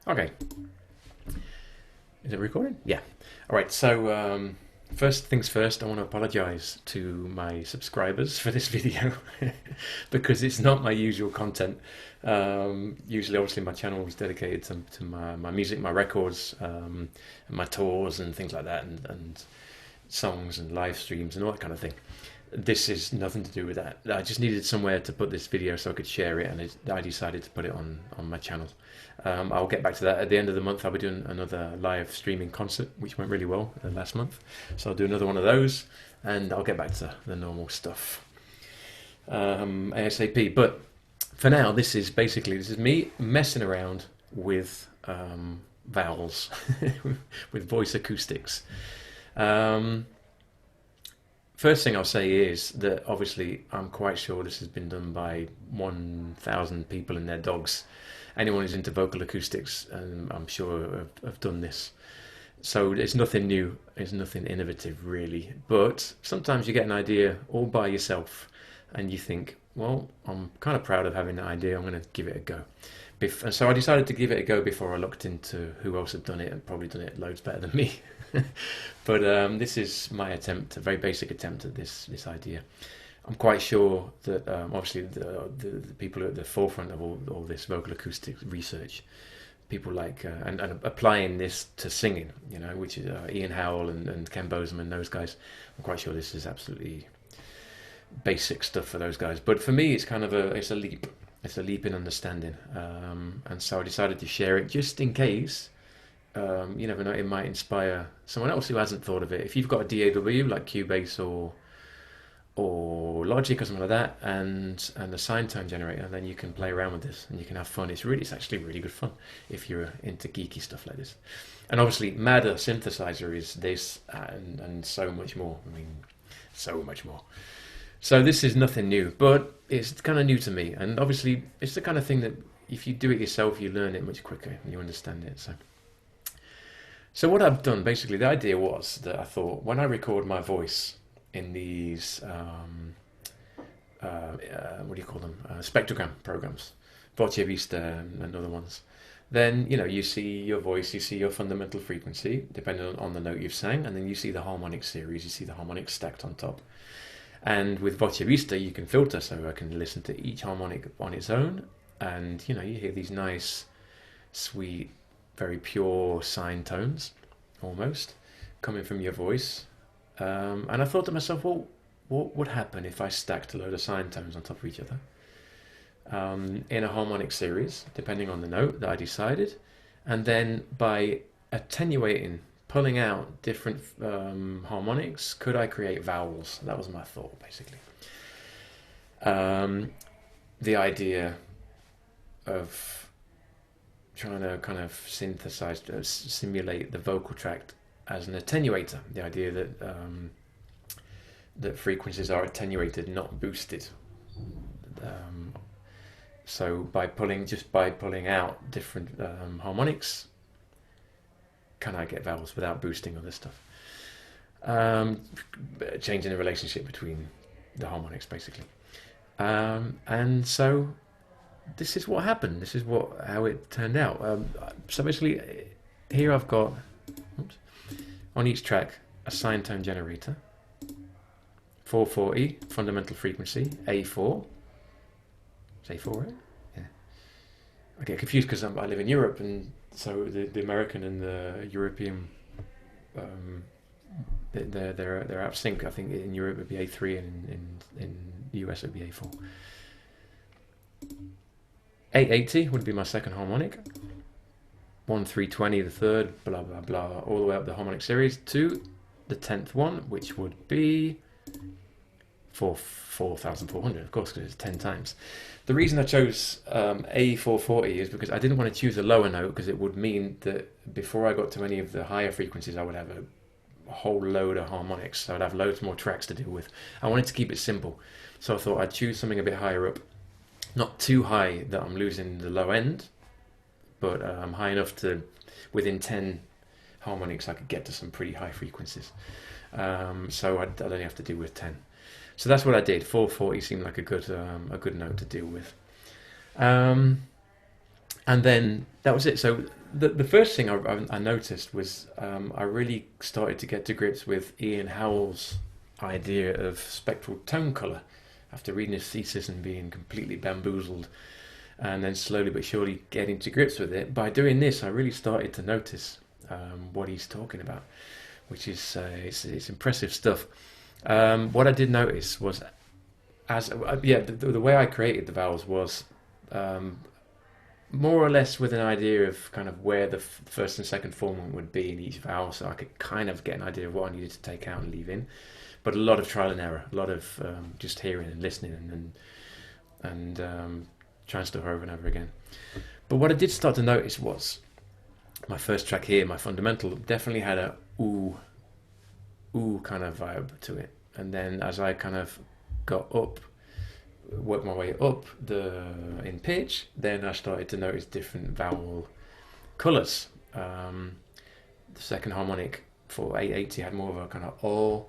Okay, is it recording? Yeah. All right. So first things first, I want to apologize to my subscribers for this video because it's not my usual content. Usually, obviously, my channel is dedicated to my music, my records, and my tours and things like that, and songs and live streams and all that kind of thing. This is nothing to do with that. I just needed somewhere to put this video so I could share it, and I decided to put it on my channel. I'll get back to that at the end of the month. I'll be doing another live streaming concert, which went really well last month. So I'll do another one of those, and I'll get back to the normal stuff ASAP. But for now, this is me messing around with vowels, with voice acoustics. Um, First thing I'll say is that obviously I'm quite sure this has been done by 1,000 people and their dogs. Anyone who's into vocal acoustics, I'm sure, have done this. So it's nothing new, it's nothing innovative really. But sometimes you get an idea all by yourself and you think, well, I'm kind of proud of having that idea, I'm going to give it a go. And so I decided to give it a go before I looked into who else had done it and probably done it loads better than me. But this is my attempt, a very basic attempt at this idea. I'm quite sure that obviously the people at the forefront of all this vocal acoustic research, people like and applying this to singing, which is Ian Howell and Ken Bozeman, those guys. I'm quite sure this is absolutely basic stuff for those guys. But for me, it's kind of it's a leap. It's a leap in understanding, and so I decided to share it just in case. You never know, it might inspire someone else who hasn't thought of it. If you've got a DAW like Cubase or Logic or something like that, and a sine tone generator, then you can play around with this and you can have fun. It's actually really good fun if you're into geeky stuff like this. And obviously, Madder synthesizer is this and so much more. I mean, so much more. So this is nothing new, but it's kind of new to me. And obviously, it's the kind of thing that if you do it yourself, you learn it much quicker and you understand it. So what I've done, basically, the idea was that I thought when I record my voice in these, what do you call them, spectrogram programs, Voce Vista and other ones, then, you see your voice, you see your fundamental frequency, depending on the note you've sang, and then you see the harmonic series, you see the harmonics stacked on top. And with Voce Vista, you can filter, so I can listen to each harmonic on its own, and, you hear these nice, sweet, very pure sine tones, almost, coming from your voice. And I thought to myself, well, what would happen if I stacked a load of sine tones on top of each other in a harmonic series, depending on the note that I decided, and then by attenuating, pulling out different harmonics, could I create vowels? That was my thought, basically. The idea of trying to kind of synthesize, simulate the vocal tract as an attenuator. The idea that that frequencies are attenuated, not boosted. So by pulling out different harmonics, can I get vowels without boosting other stuff? Changing the relationship between the harmonics, basically. And so this is what happened. This is how it turned out. So basically, here I've got on each track a sine tone generator, 440 fundamental frequency, A4. It's A4, right? Yeah. I get confused because I live in Europe, and so the American and the European, they're out of sync. I think in Europe it would be A3, and in the US it would be A4. 880 would be my second harmonic. 1320 the third, blah blah blah, all the way up the harmonic series to the 10th one, which would be 4,400, of course, because it's 10 times. The reason I chose A440 is because I didn't want to choose a lower note, because it would mean that before I got to any of the higher frequencies, I would have a whole load of harmonics, so I'd have loads more tracks to deal with. I wanted to keep it simple, so I thought I'd choose something a bit higher up. Not too high that I'm losing the low end, but high enough to, within 10 harmonics, I could get to some pretty high frequencies. So I'd only have to deal with 10. So that's what I did. 440 seemed like a good note to deal with. And then that was it. So the first thing I noticed was I really started to get to grips with Ian Howell's idea of spectral tone color after reading his thesis and being completely bamboozled, and then slowly but surely getting to grips with it. By doing this, I really started to notice what he's talking about, which is it's impressive stuff. What I did notice was, the way I created the vowels was um, more or less with an idea of kind of where the first and second form would be in each vowel, so I could kind of get an idea of what I needed to take out and leave in. But a lot of trial and error, a lot of just hearing and listening and trying stuff over and over again. But what I did start to notice was my first track here, my fundamental, definitely had a ooh kind of vibe to it. And then as I kind of got up, worked my way up in pitch, then I started to notice different vowel colours. The second harmonic for 880 had more of a kind of O.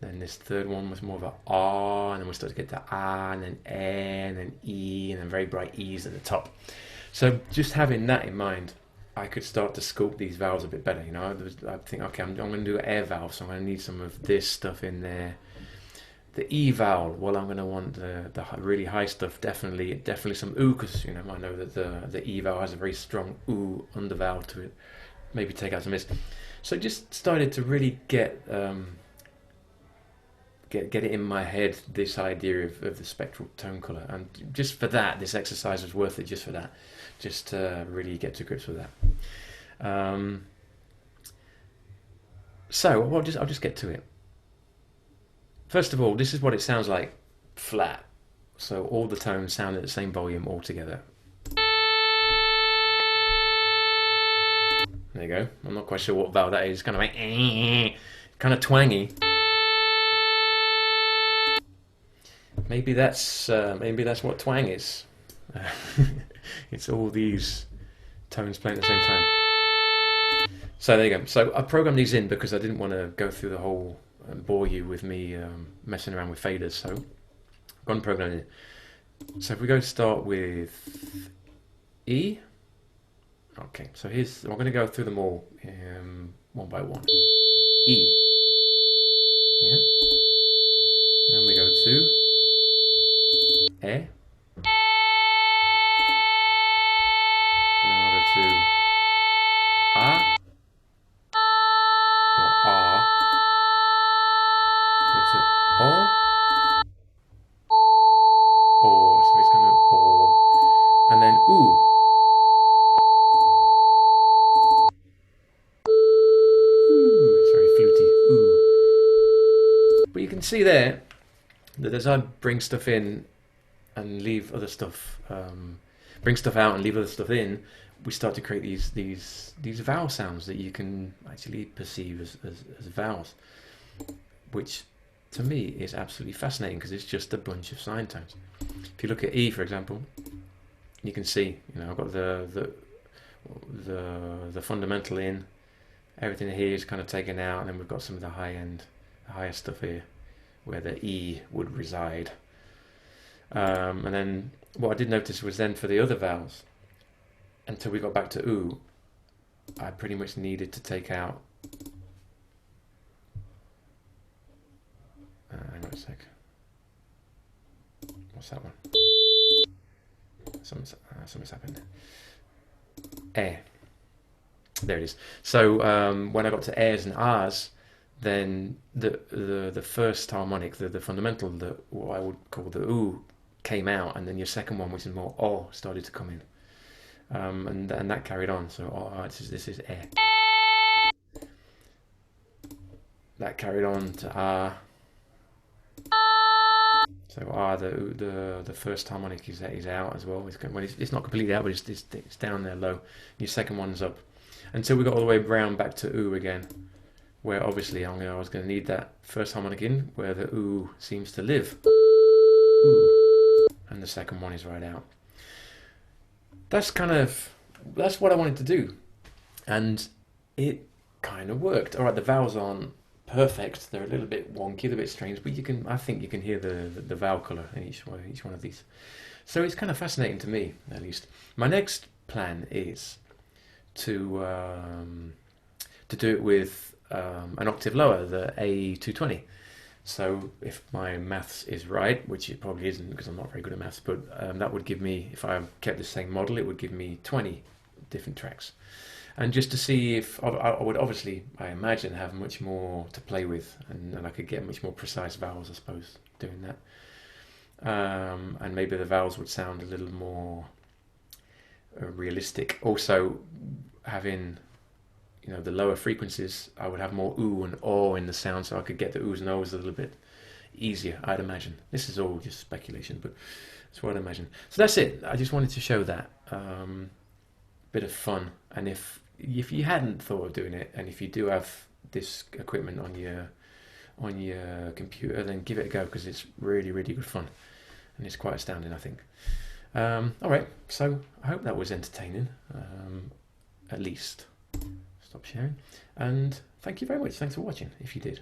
Then this third one was more of a R, and then we started to get to A, and then E, and then E, and then very bright E's at the top. So just having that in mind, I could start to sculpt these vowels a bit better. You know, I think, okay, I'm going to do an air vowel, so I'm going to need some of this stuff in there. The E vowel, well, I'm going to want the really high stuff, definitely some ooh, because you know I know that the E vowel has a very strong ooh undervowel to it. Maybe take out some this. So just started to really get it in my head, this idea of the spectral tone color, and just for that, this exercise was worth it. Just for that, just to really get to grips with that. So I'll just get to it. First of all, this is what it sounds like flat. So all the tones sound at the same volume all together. There you go. I'm not quite sure what vowel that is. Kind of like kind of twangy. Maybe that's what twang is. It's all these tones playing at the same time. So there you go. So I programmed these in because I didn't want to go through the whole bore you with me messing around with faders. So I've gone programming in. So if we go start with E. Okay, so I'm going to go through them all one by one. E. Yeah. Then we go to E. And then I'll go to A or R. Go to O. Or, so it's going to O. And then ooh. Ooh, it's very fluty. Ooh. But you can see there that as I bring stuff in and leave other stuff, bring stuff out and leave other stuff in, we start to create these vowel sounds that you can actually perceive as vowels, which to me is absolutely fascinating because it's just a bunch of sine tones. If you look at E, for example, you can see, you know, I've got the fundamental in, everything here is kind of taken out, and then we've got some of the higher stuff here where the E would reside. And then what I did notice was then for the other vowels, until we got back to ooh, I pretty much needed to take out. Hang on a sec. What's that one? Something's happened. Eh. There it is. So when I got to airs and ahs, then the first harmonic, the fundamental, what I would call the ooh, came out, and then your second one, which is more oh, started to come in, and that carried on. So oh, this is eh. That carried on to ah. So ah, the first harmonic is out as well. It's not completely out, but it's down there low. Your second one's up, until we got all the way round back to ooh again, where obviously I was going to need that first harmonic in, where the ooh seems to live. Ooh. And the second one is right out. That's what I wanted to do, and it kind of worked. All right, the vowels aren't perfect; they're a little bit wonky, a bit strange, but I think you can hear the vowel color in each one of these. So it's kind of fascinating to me, at least. My next plan is to do it with an octave lower, the A220. So if my maths is right, which it probably isn't because I'm not very good at maths, but that would give me, if I kept the same model, it would give me 20 different tracks. And just to see if I would obviously, I imagine, have much more to play with, and I could get much more precise vowels, I suppose, doing that. And maybe the vowels would sound a little more realistic. Also, having the lower frequencies, I would have more ooh and oh in the sound, so I could get the oohs and ohs a little bit easier, I'd imagine. This is all just speculation, but that's what I'd imagine. So that's it. I just wanted to show that bit of fun. And if you hadn't thought of doing it, and if you do have this equipment on your computer, then give it a go, because it's really, really good fun, and it's quite astounding, I think. All right, so I hope that was entertaining, at least. Stop sharing, and thank you very much. Thanks for watching, if you did.